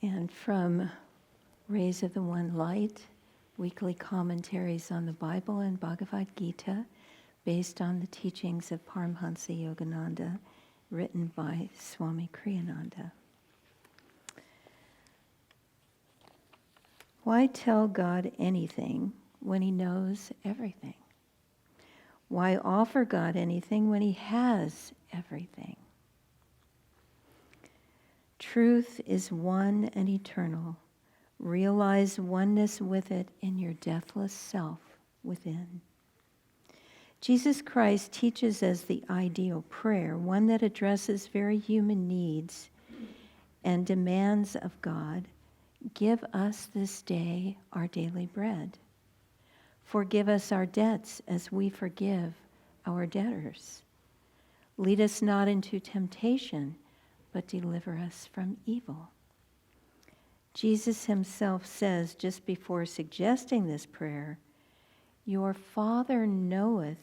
And from Rays of the One Light, weekly commentaries on the Bible and Bhagavad Gita, based on the teachings of Paramhansa Yogananda, written by Swami Kriyananda. Why tell God anything when He knows everything? Why offer God anything when He has everything? Truth is one and eternal. Realize oneness with it in your deathless self within. Jesus Christ teaches us the ideal prayer, one that addresses very human needs and demands of God. Give us this day our daily bread. Forgive us our debts as we forgive our debtors. Lead us not into temptation, but deliver us from evil. Jesus himself says, just before suggesting this prayer, your Father knoweth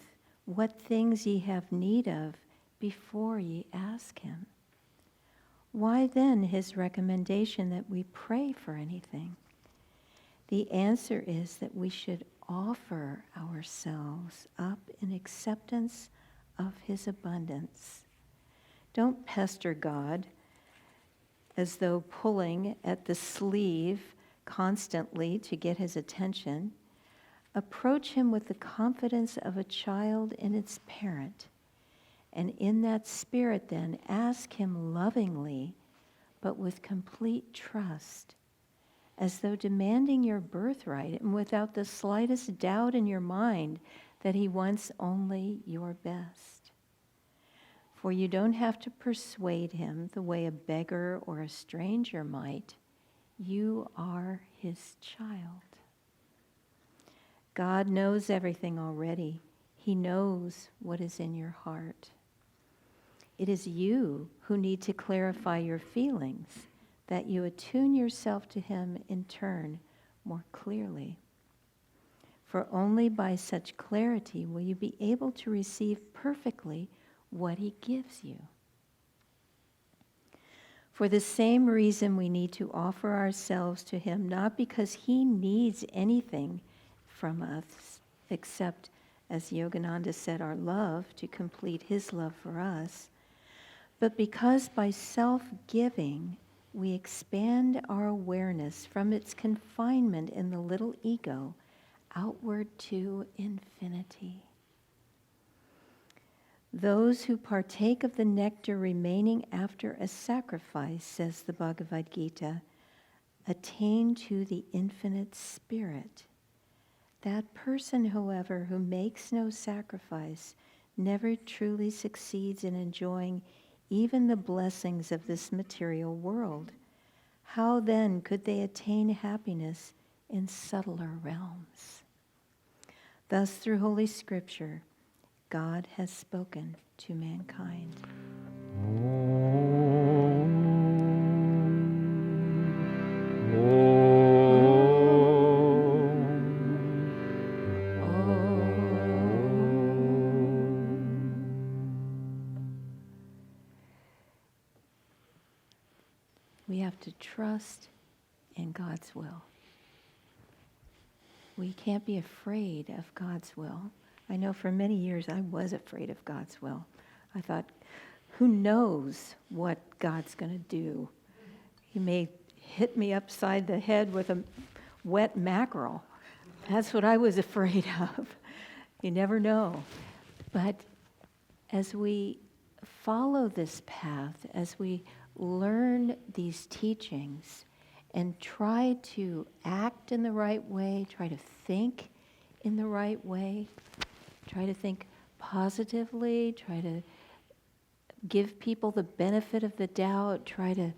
what things ye have need of before ye ask him. Why then his recommendation that we pray for anything? The answer is that we should offer ourselves up in acceptance of his abundance. Don't pester God as though pulling at the sleeve constantly to get his attention. Approach him with the confidence of a child in its parent. And in that spirit then, ask him lovingly, but with complete trust, as though demanding your birthright and without the slightest doubt in your mind that he wants only your best. For you don't have to persuade him the way a beggar or a stranger might. You are his child. God knows everything already. He knows what is in your heart. It is you who need to clarify your feelings, that you attune yourself to him in turn more clearly. For only by such clarity will you be able to receive perfectly what he gives you. For the same reason we need to offer ourselves to him, not because he needs anything from us, except, as Yogananda said, our love to complete his love for us, but because by self-giving we expand our awareness from its confinement in the little ego outward to infinity. Those who partake of the nectar remaining after a sacrifice, says the Bhagavad Gita, attain to the infinite spirit. That person, however, who makes no sacrifice never truly succeeds in enjoying even the blessings of this material world. How then could they attain happiness in subtler realms? Thus, through Holy Scripture, God has spoken to mankind. We have to trust in God's will. We can't be afraid of God's will. I know for many years I was afraid of God's will. I thought, who knows what God's going to do? He may hit me upside the head with a wet mackerel. That's what I was afraid of. You never know. But as we follow this path, as we learn these teachings and try to act in the right way, try to think in the right way, try to think positively, try to give people the benefit of the doubt, try to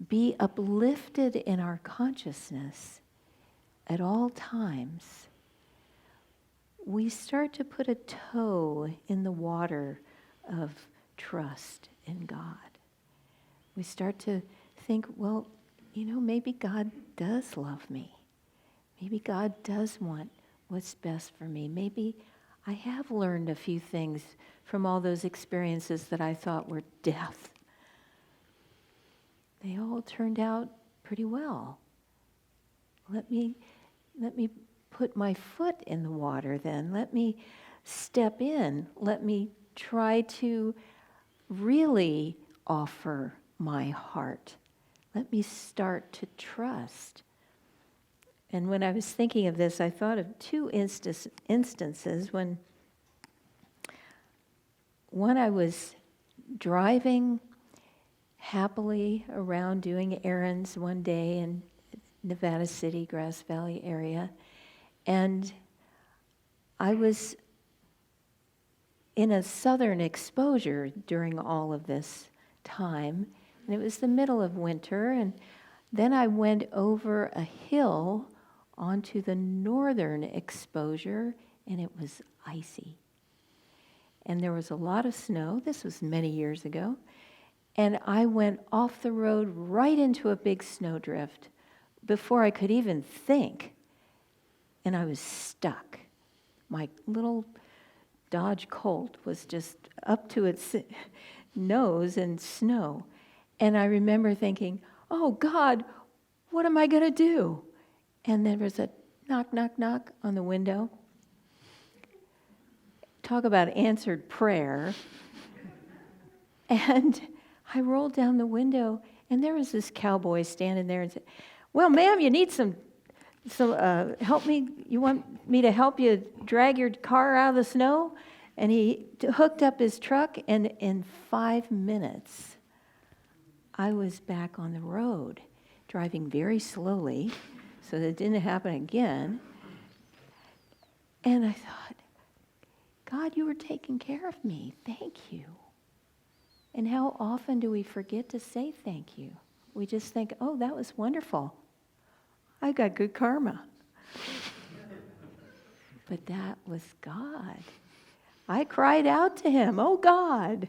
be uplifted in our consciousness at all times, we start to put a toe in the water of trust in God. We start to think, well, maybe God does love me. Maybe God does want what's best for me. Maybe I have learned a few things from all those experiences that I thought were death. They all turned out pretty well. Let me put my foot in the water then. Let me step in. Let me try to really offer my heart. Let me start to trust. And when I was thinking of this, I thought of two instances when I was driving happily around doing errands one day in Nevada City, Grass Valley area, and I was in a southern exposure during all of this time, and it was the middle of winter, and then I went over a hill onto the northern exposure, and it was icy. And there was a lot of snow. This was many years ago. And I went off the road right into a big snowdrift before I could even think. And I was stuck. My little Dodge Colt was just up to its nose in snow. And I remember thinking, oh God, what am I going to do? And there was a knock, knock, knock on the window. Talk about answered prayer. And I rolled down the window, and there was this cowboy standing there and said, well, ma'am, you need some help me? You want me to help you drag your car out of the snow? And he hooked up his truck, and in 5 minutes, I was back on the road, driving very slowly, so that it didn't happen again. And I thought, God, you were taking care of me. Thank you. And how often do we forget to say thank you? We just think, oh, that was wonderful. I got good karma. But that was God. I cried out to him, oh God,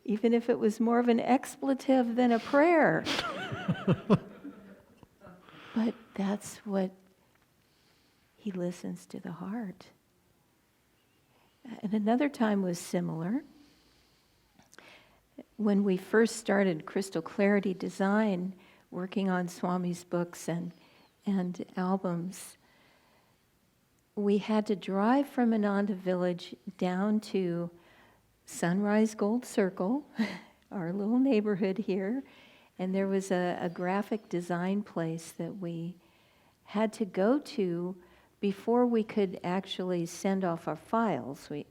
even if it was more of an expletive than a prayer. But that's what he listens to the heart. And another time was similar. When we first started Crystal Clarity Design, working on Swami's books and albums, we had to drive from Ananda Village down to Sunrise Gold Circle, our little neighborhood here, and there was a graphic design place that we had to go to before we could actually send off our files. It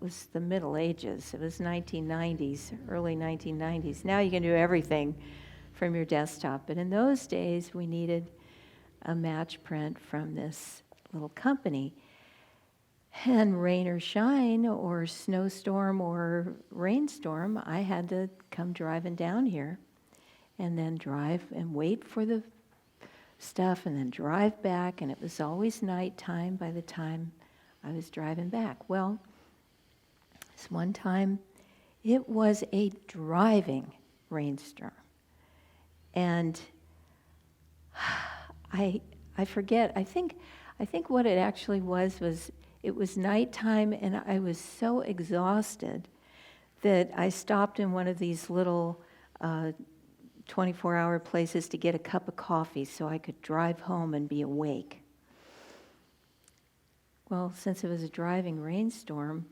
was the Middle Ages. It was 1990s, early 1990s. Now you can do everything from your desktop. But in those days, we needed a match print from this little company. And rain or shine, or snowstorm or rainstorm, I had to come driving down here and then drive and wait for the stuff and then drive back, and it was always nighttime by the time I was driving back. Well, this one time, it was a driving rainstorm. And I forget, I think what it actually was it was nighttime, and I was so exhausted that I stopped in one of these little 24-hour places to get a cup of coffee so I could drive home and be awake. Well, since it was a driving rainstorm,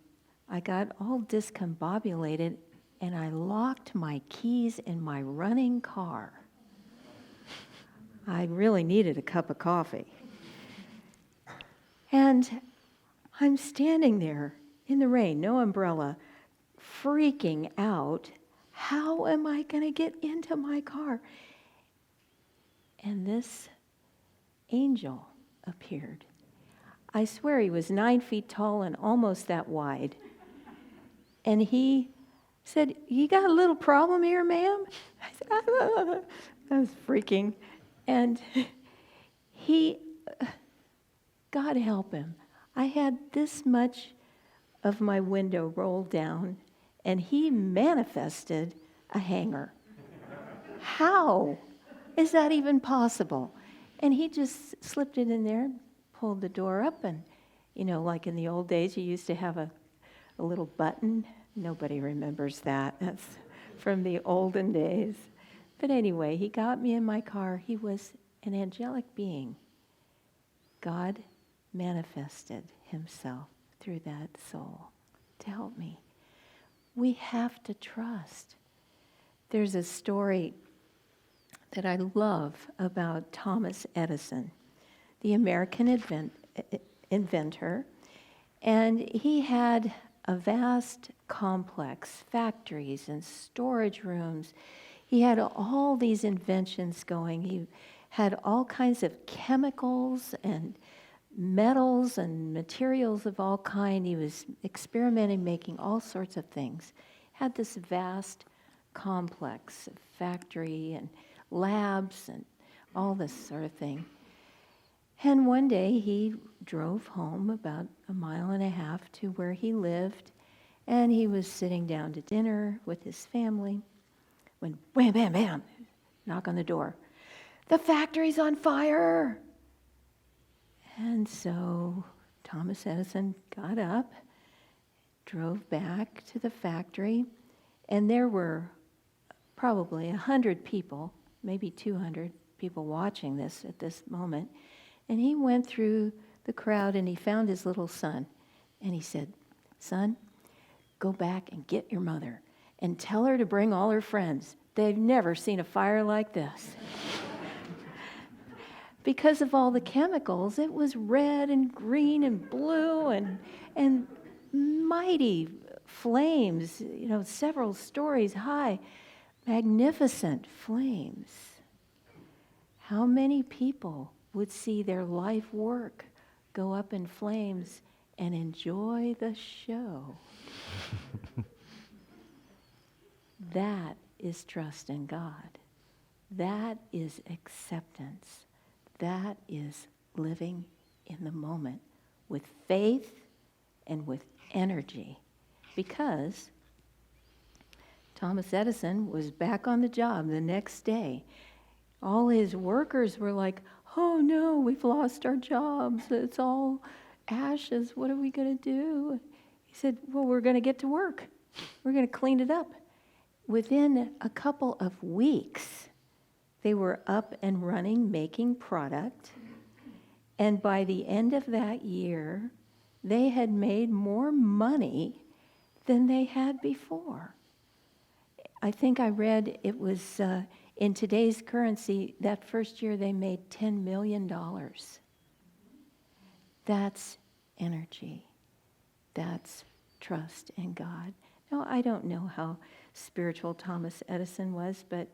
I got all discombobulated, and I locked my keys in my running car. I really needed a cup of coffee. And I'm standing there in the rain, no umbrella, freaking out. How am I going to get into my car? And this angel appeared. I swear he was 9 feet tall and almost that wide. And he said, you got a little problem here, ma'am? I said, I was freaking. And God help him. I had this much of my window rolled down, and he manifested a hanger. How is that even possible? And he just slipped it in there, pulled the door up, and, like in the old days, you used to have a little button. Nobody remembers that. That's from the olden days. But anyway, he got me in my car. He was an angelic being. God manifested himself through that soul to help me. We have to trust. There's a story that I love about Thomas Edison, the American inventor. And he had a vast complex, factories and storage rooms. He had all these inventions going. He had all kinds of chemicals and metals and materials of all kind. He was experimenting, making all sorts of things. Had this vast complex of factory and labs and all this sort of thing. And one day he drove home about 1.5 miles to where he lived, and he was sitting down to dinner with his family when wham, bam, bam, knock on the door. The factory's on fire! And so Thomas Edison got up, drove back to the factory, and there were probably 100 people, maybe 200 people watching this at this moment. And he went through the crowd and he found his little son. And he said, "Son, go back and get your mother and tell her to bring all her friends. They've never seen a fire like this." Because of all the chemicals, it was red and green and blue and mighty flames, several stories high, magnificent flames. How many people would see their life work go up in flames and enjoy the show? That is trust in God. That is acceptance. That is living in the moment with faith and with energy. Because Thomas Edison was back on the job the next day. All his workers were like, "Oh no, we've lost our jobs. It's all ashes. What are we going to do?" He said, "Well, we're going to get to work. We're going to clean it up." Within a couple of weeks, they were up and running, making product. And by the end of that year, they had made more money than they had before. I think I read it was in today's currency, that first year they made $10 million. That's energy. That's trust in God. Now, I don't know how spiritual Thomas Edison was, but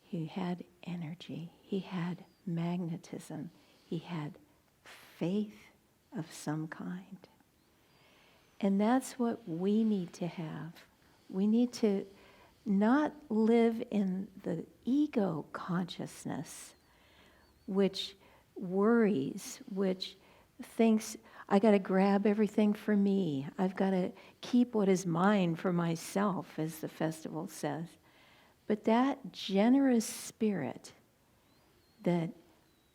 he had energy. He had magnetism. He had faith of some kind. And that's what we need to have. We need to not live in the ego consciousness, which worries, which thinks, I got to grab everything for me. I've got to keep what is mine for myself, as the festival says. But that generous spirit that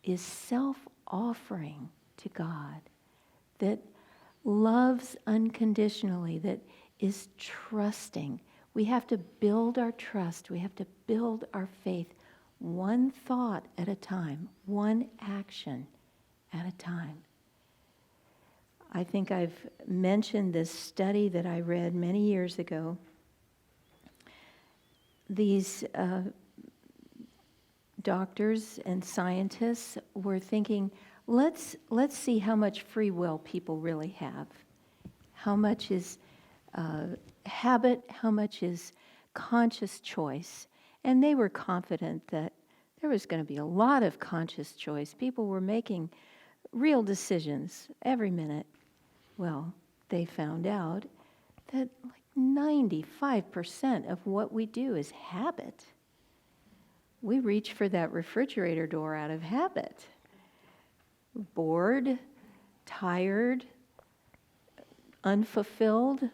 is self-offering to God, that loves unconditionally, that is trusting. We have to build our trust. We have to build our faith one thought at a time, one action at a time. I think I've mentioned this study that I read many years ago. These doctors and scientists were thinking, let's see how much free will people really have. How much is habit, how much is conscious choice. And they were confident that there was going to be a lot of conscious choice. People were making real decisions every minute. Well, they found out that like 95% of what we do is habit. We reach for that refrigerator door out of habit. Bored, tired, unfulfilled,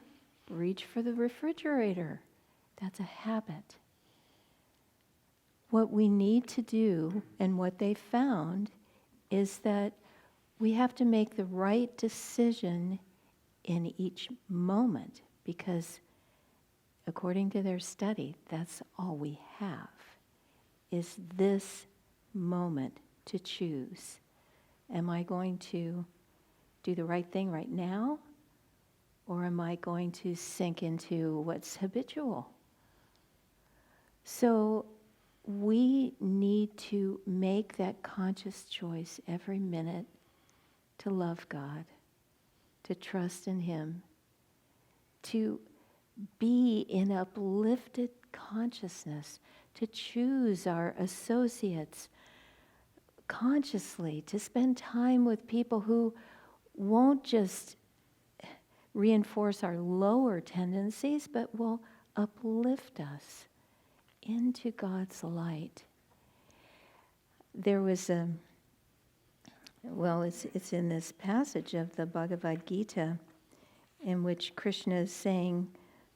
reach for the refrigerator. That's a habit. What we need to do, and what they found, is that we have to make the right decision in each moment, because according to their study, that's all we have. is this moment to choose. Am I going to do the right thing right now? Or am I going to sink into what's habitual? So we need to make that conscious choice every minute to love God, to trust in Him, to be in uplifted consciousness, to choose our associates consciously, to spend time with people who won't just reinforce our lower tendencies, but will uplift us into God's light. There was it's in this passage of the Bhagavad Gita in which Krishna is saying,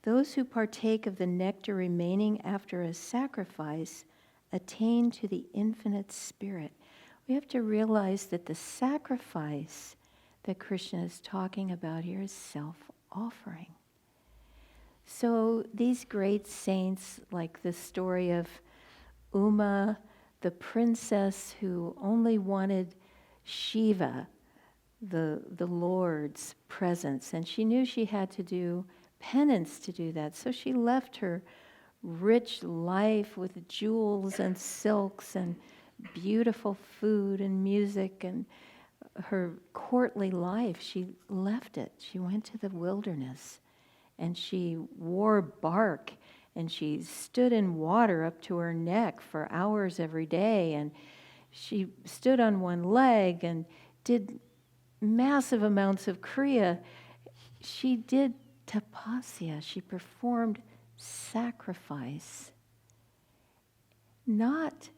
those who partake of the nectar remaining after a sacrifice attain to the infinite spirit. We have to realize that the sacrifice that Krishna is talking about here is self-offering. So these great saints, like the story of Uma, the princess who only wanted Shiva, the Lord's presence, and she knew she had to do penance to do that. So she left her rich life with jewels and silks and beautiful food and music and her courtly life. She left it. She went to the wilderness and she wore bark and she stood in water up to her neck for hours every day, and she stood on one leg and did massive amounts of kriya. She did tapasya. She performed sacrifice, not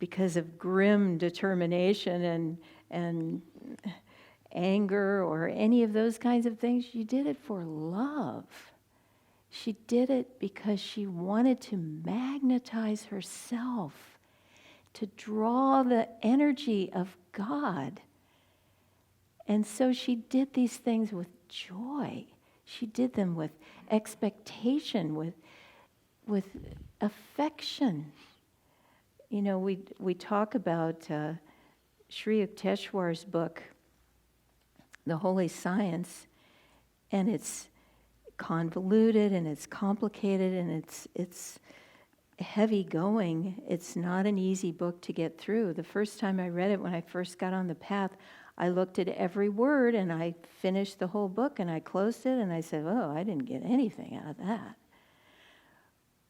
because of grim determination and anger or any of those kinds of things. She did it for love. She did it because she wanted to magnetize herself, to draw the energy of God. And so she did these things with joy. She did them with expectation, with affection. You know, we talk about Sri Yukteswar's book, The Holy Science, and it's convoluted and it's complicated and it's heavy going. It's not an easy book to get through. The first time I read it, when I first got on the path, I looked at every word and I finished the whole book and I closed it and I said, oh, I didn't get anything out of that.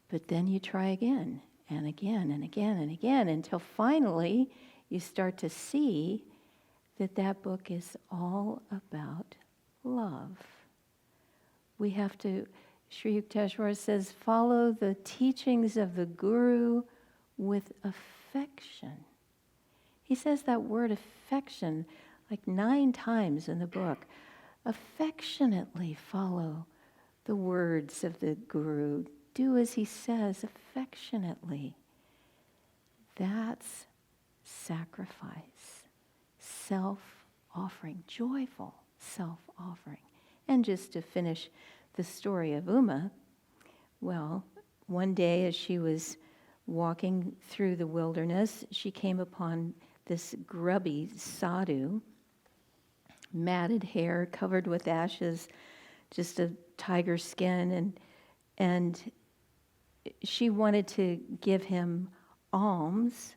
But then you try again and again and again and again until finally you start to see that that book is all about love. We have to, Sri Yukteswar says, follow the teachings of the Guru with affection. He says that word affection like 9 times in the book. Affectionately follow the words of the Guru. Do as he says affectionately. That's sacrifice, self-offering, joyful self-offering. And just to finish the story of Uma, well, one day as she was walking through the wilderness, she came upon this grubby sadhu, matted hair, covered with ashes, just a tiger skin, and she wanted to give him alms,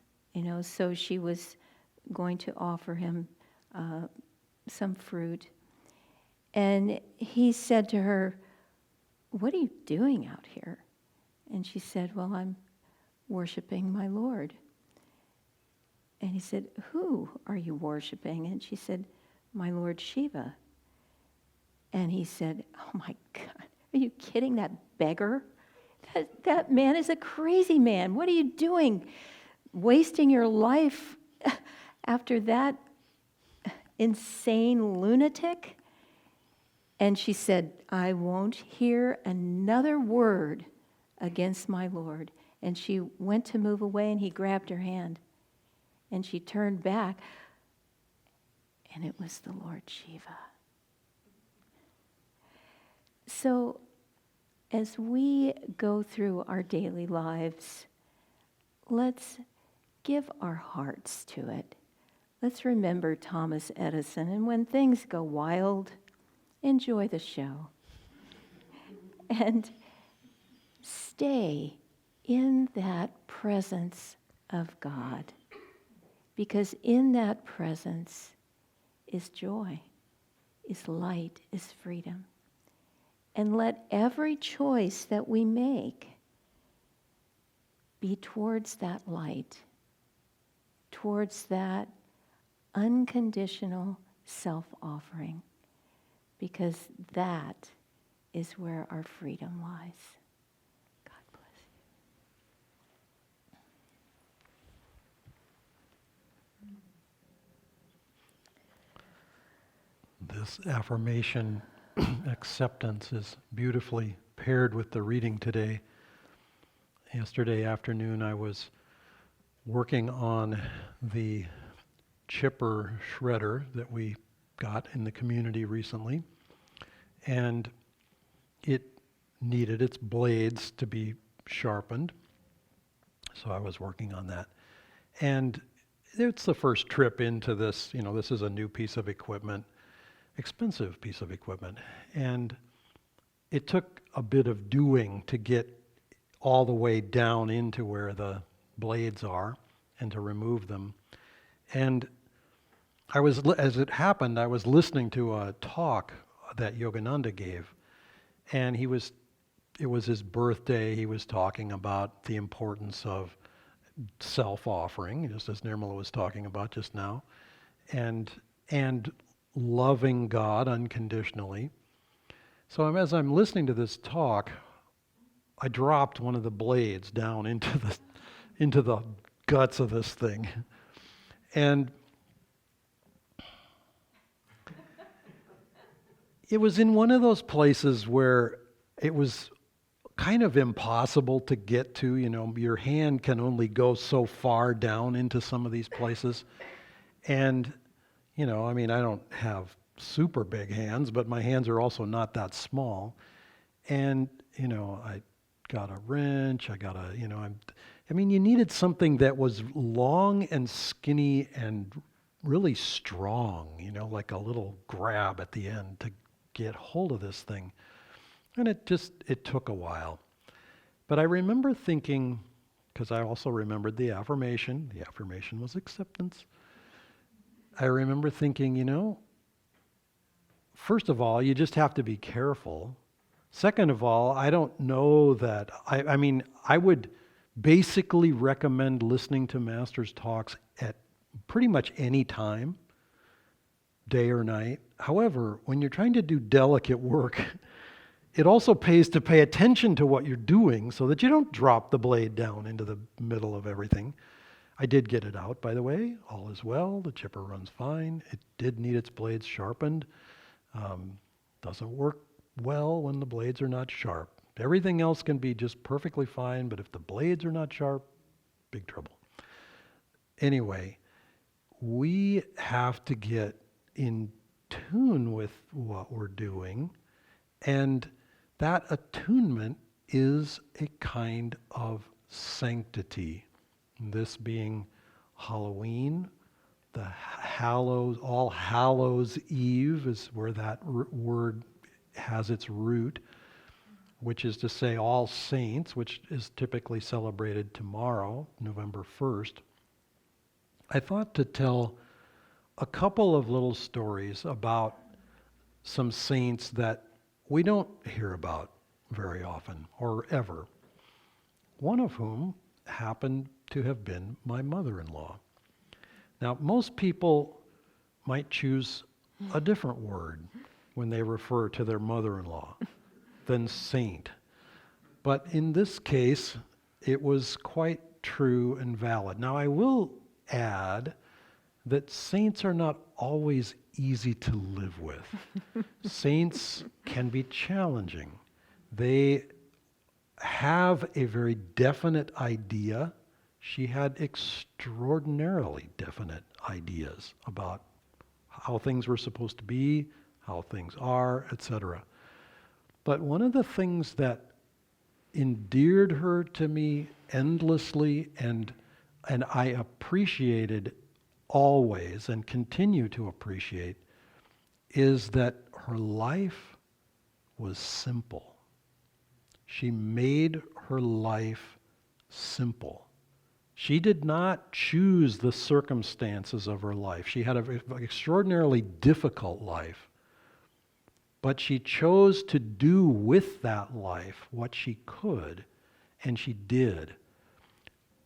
so she was going to offer him some fruit. And he said to her, "What are you doing out here?" And she said, "Well, I'm worshiping my Lord." And he said, "Who are you worshiping?" And she said, "My Lord Shiva." And he said, "Oh my God, are you kidding? That beggar? That man is a crazy man. What are you doing? Wasting your life after that insane lunatic?" And she said, "I won't hear another word against my Lord." And she went to move away, and he grabbed her hand. And she turned back, and it was the Lord Shiva. So as we go through our daily lives, let's give our hearts to it. Let's remember Thomas Edison, and when things go wild, enjoy the show. And stay in that presence of God, because in that presence is joy, is light, is freedom. And let every choice that we make be towards that light, towards that unconditional self-offering, because that is where our freedom lies. God bless you. This affirmation, acceptance, is beautifully paired with the reading today. Yesterday afternoon I was working on the chipper shredder that we got in the community recently, and it needed its blades to be sharpened, so I was working on that. And it's the first trip into this, this is a new piece of equipment, expensive piece of equipment, and it took a bit of doing to get all the way down into where the blades are and to remove them. And as it happened, I was listening to a talk that Yogananda gave, and it was his birthday. He was talking about the importance of self-offering, just as Nirmala was talking about just now, and loving God unconditionally. So as I'm listening to this talk, I dropped one of the blades down into the guts of this thing, and it was in one of those places where it was kind of impossible to get to. Your hand can only go so far down into some of these places. And, I don't have super big hands, but my hands are also not that small. And, I got a wrench, you needed something that was long and skinny and really strong, like a little grab at the end to get hold of this thing. And it took a while. But I remember thinking, because I also remembered the affirmation was acceptance. I remember thinking, first of all, you just have to be careful. Second of all, I don't know that, I would basically recommend listening to Master's talks at pretty much any time, day or night. However, when you're trying to do delicate work, it also pays to pay attention to what you're doing so that you don't drop the blade down into the middle of everything. I did get it out, by the way. All is well. The chipper runs fine. It did need its blades sharpened. Doesn't work well when the blades are not sharp. Everything else can be just perfectly fine, but if the blades are not sharp, big trouble. Anyway, we have to get in tune with what we're doing, and that attunement is a kind of sanctity. This being Halloween, the All Hallows Eve is where that word has its root, which is to say All Saints, which is typically celebrated tomorrow, November 1st. I thought to tell a couple of little stories about some saints that we don't hear about very often or ever. One of whom happened to have been my mother-in-law. Now, most people might choose a different word when they refer to their mother-in-law than saint. But in this case, it was quite true and valid. Now, I will add that saints are not always easy to live with. Saints can be challenging. They have a very definite idea. She had extraordinarily definite ideas about how things were supposed to be, how things are, etc. But one of the things that endeared her to me endlessly and I appreciated always and continue to appreciate is that her life was simple. She made her life simple. She did not choose the circumstances of her life. She had an extraordinarily difficult life, but she chose to do with that life what she could, and she did.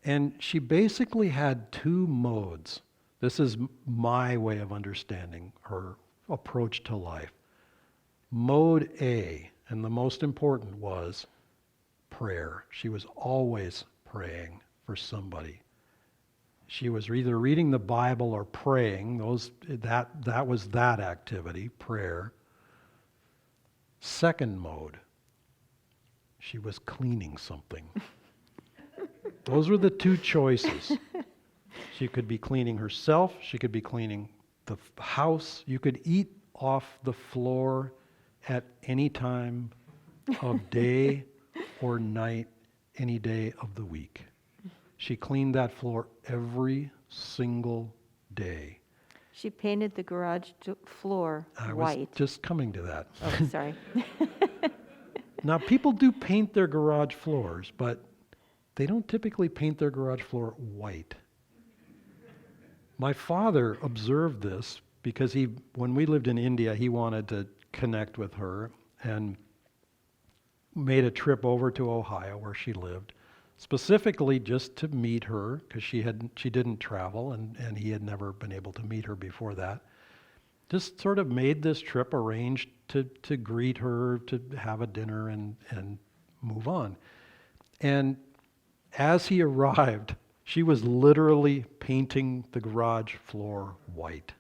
And she basically had two modes. This is my way of understanding her approach to life. Mode A, and the most important, was prayer. She was always praying for somebody. She was either reading the Bible or praying. That was that activity, prayer. Second mode, she was cleaning something. Those were the two choices. She could be cleaning herself. She could be cleaning the house. You could eat off the floor at any time of day or night, any day of the week. She cleaned that floor every single day. She painted the garage floor I white. was just coming to that. Oh, sorry. Now, people do paint their garage floors, but they don't typically paint their garage floor white. My father observed this because when we lived in India, he wanted to connect with her and made a trip over to Ohio where she lived, specifically just to meet her because she didn't travel and he had never been able to meet her before that. Just sort of made this trip, arranged to greet her, to have a dinner and move on. And as he arrived, she was literally painting the garage floor white.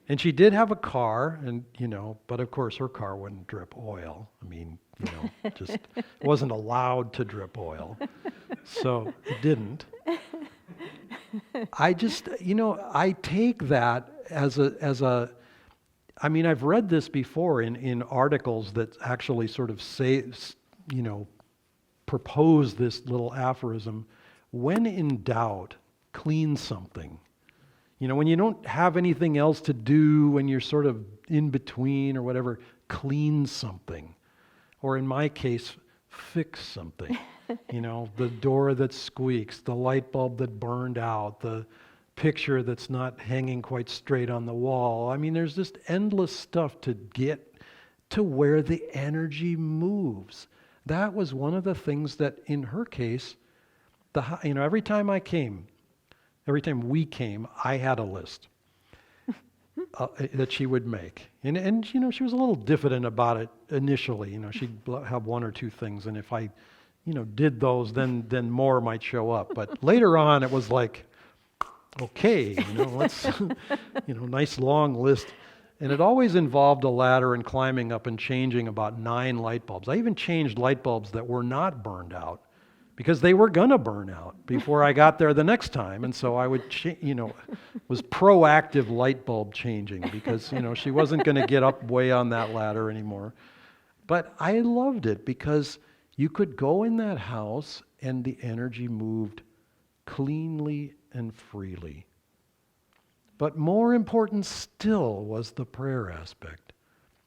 And she did have a car, but of course her car wouldn't drip oil. I mean, just it wasn't allowed to drip oil. So it didn't. I just, I take that as a I mean, I've read this before in articles that actually sort of say, propose this little aphorism: when in doubt, clean something. When you don't have anything else to do, when you're sort of in between or whatever, clean something. Or in my case, fix something. The door that squeaks, the light bulb that burned out, the picture that's not hanging quite straight on the wall. I mean, there's just endless stuff to get to where the energy moves. That was one of the things that, in her case, every time we came, I had a list that she would make. And she was a little diffident about it initially. She'd have one or two things, and if I, did those, then more might show up. But later on, it was like, okay, let's, nice long list. And it always involved a ladder and climbing up and changing about 9 light bulbs. I even changed light bulbs that were not burned out because they were going to burn out before I got there the next time. And so I would, was proactive light bulb changing because, she wasn't going to get up way on that ladder anymore. But I loved it because you could go in that house and the energy moved cleanly and freely. But more important still was the prayer aspect.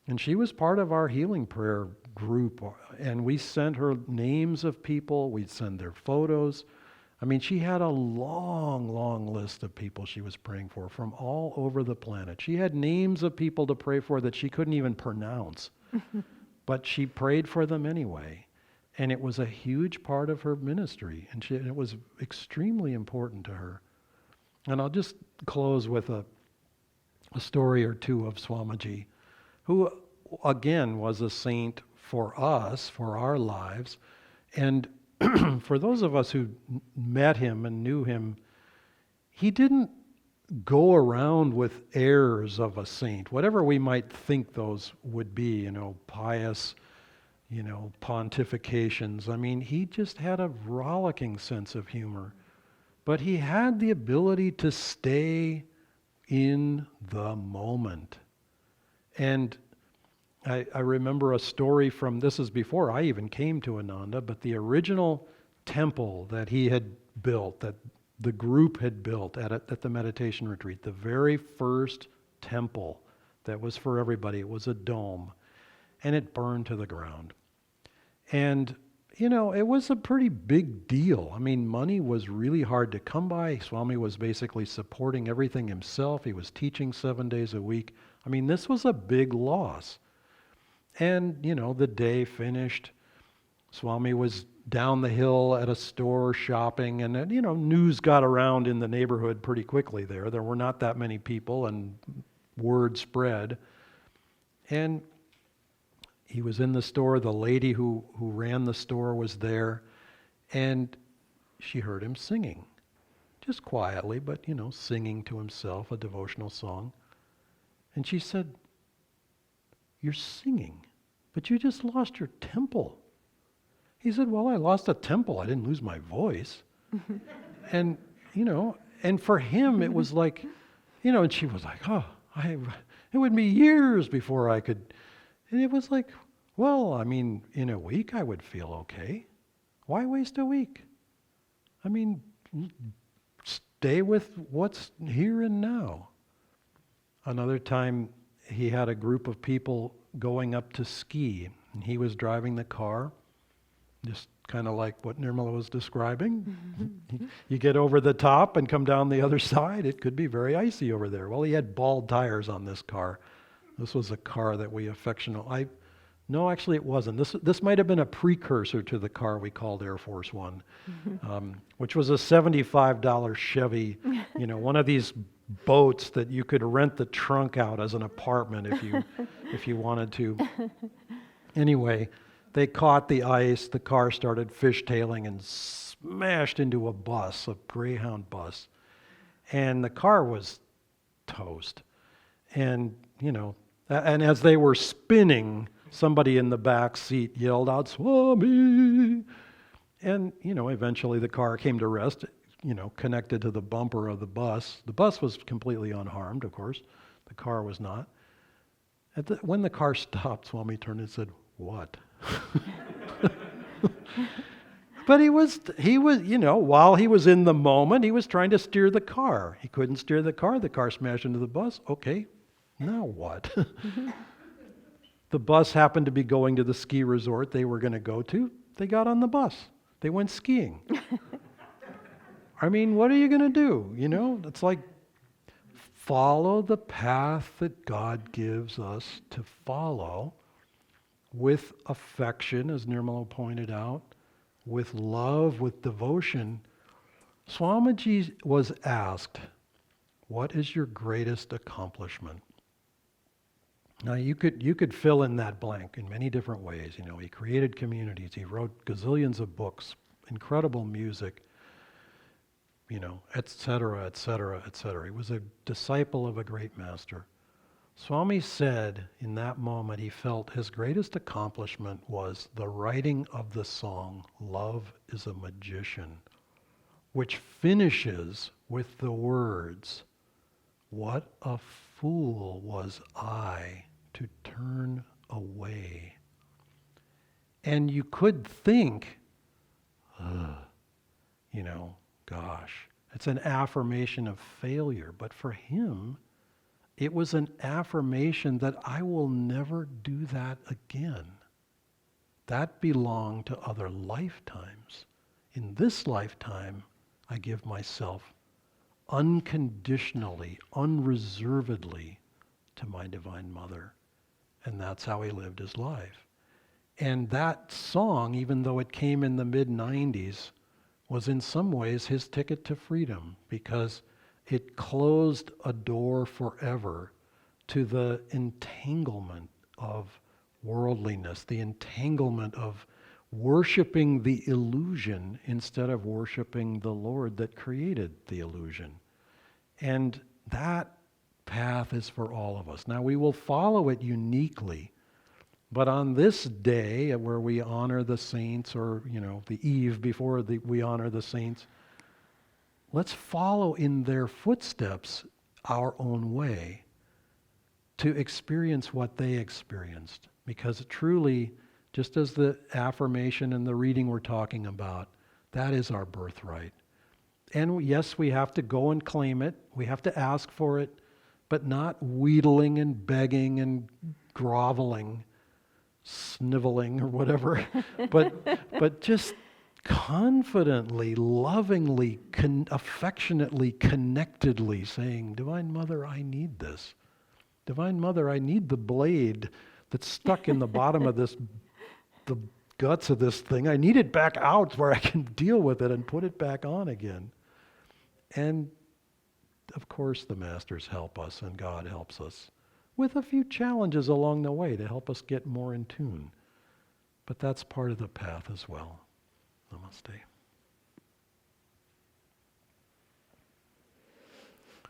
And she was part of our healing prayer group, and we sent her names of people, we'd send their photos. I mean, she had a long, long list of people she was praying for from all over the planet. She had names of people to pray for that she couldn't even pronounce, but she prayed for them anyway. And it was a huge part of her ministry, and it was extremely important to her. And I'll just close with a story or two of Swamiji, who again was a saint for us, for our lives. And for those of us who met him and knew him, he didn't go around with airs of a saint, whatever we might think those would be, pious, pontifications. I mean, he just had a rollicking sense of humor. But he had the ability to stay in the moment. And I remember a story from, this is before I even came to Ananda, but the original temple that he had built, that the group had built at the meditation retreat, the very first temple that was for everybody. It was a dome, and it burned to the ground. And, it was a pretty big deal. I mean, money was really hard to come by. Swami was basically supporting everything himself. He was teaching 7 days a week. I mean, this was a big loss. And, the day finished. Swami was down the hill at a store shopping, and then, news got around in the neighborhood pretty quickly there. There were not that many people, and word spread. And he was in the store. The lady who ran the store was there, and she heard him singing, just quietly, but, singing to himself a devotional song. And she said, "You're singing, but you just lost your temple." He said, "Well, I lost a temple. I didn't lose my voice." And, and for him, it was like, and she was like, "Oh, it would be years before I could." And it was like, well, I mean, in a week I would feel okay. Why waste a week? I mean, stay with what's here and now. Another time, he had a group of people going up to ski, and he was driving the car, just kind of like what Nirmala was describing. You get over the top and come down the other side, it could be very icy over there. Well, he had bald tires on this car. This was a car that we affectionately... No, actually it wasn't. This might have been a precursor to the car we called Air Force One, which was a $75 Chevy, one of these boats that you could rent the trunk out as an apartment if you wanted to. Anyway, they caught the ice, the car started fishtailing and smashed into a bus, a Greyhound bus. And the car was toast. And, and as they were spinning, somebody in the back seat yelled out, "Swami!" And, eventually the car came to rest, connected to the bumper of the bus. The bus was completely unharmed, of course. The car was not. When the car stopped, Swami turned and said, "What?" But he was, while he was in the moment, he was trying to steer the car. He couldn't steer the car smashed into the bus. Okay, now what? The bus happened to be going to the ski resort they were going to go to. They got on the bus. They went skiing. I mean, what are you going to do? It's like, follow the path that God gives us to follow with affection, as Nirmala pointed out, with love, with devotion. Swamiji was asked, "What is your greatest accomplishment?" Now, you could fill in that blank in many different ways. He created communities. He wrote gazillions of books, incredible music, et cetera, et cetera, et cetera. He was a disciple of a great master. Swami said in that moment he felt his greatest accomplishment was the writing of the song, "Love is a Magician," which finishes with the words, "What a fool was I to turn away." And you could think, gosh, it's an affirmation of failure. But for him, it was an affirmation that I will never do that again. That belonged to other lifetimes. In this lifetime, I give myself unconditionally, unreservedly to my Divine Mother. And that's how he lived his life. And that song, even though it came in the mid-90s, was in some ways his ticket to freedom, because it closed a door forever to the entanglement of worldliness, the entanglement of worshiping the illusion instead of worshiping the Lord that created the illusion. And that path is for all of us. Now, we will follow it uniquely, but on this day where we honor the saints, or, the eve before we honor the saints, let's follow in their footsteps our own way to experience what they experienced. Because truly, just as the affirmation and the reading we're talking about, That is our birthright. And yes, we have to go and claim it. We have to ask for it, but not wheedling and begging and groveling, sniveling or whatever, but just confidently, lovingly, affectionately, connectedly saying, Divine Mother, I need this. Divine Mother, I need the blade that's stuck in the bottom of the guts of this thing. I need it back out where I can deal with it and put it back on again. And of course the Masters help us and God helps us with a few challenges along the way to help us get more in tune. But that's part of the path as well. Namaste.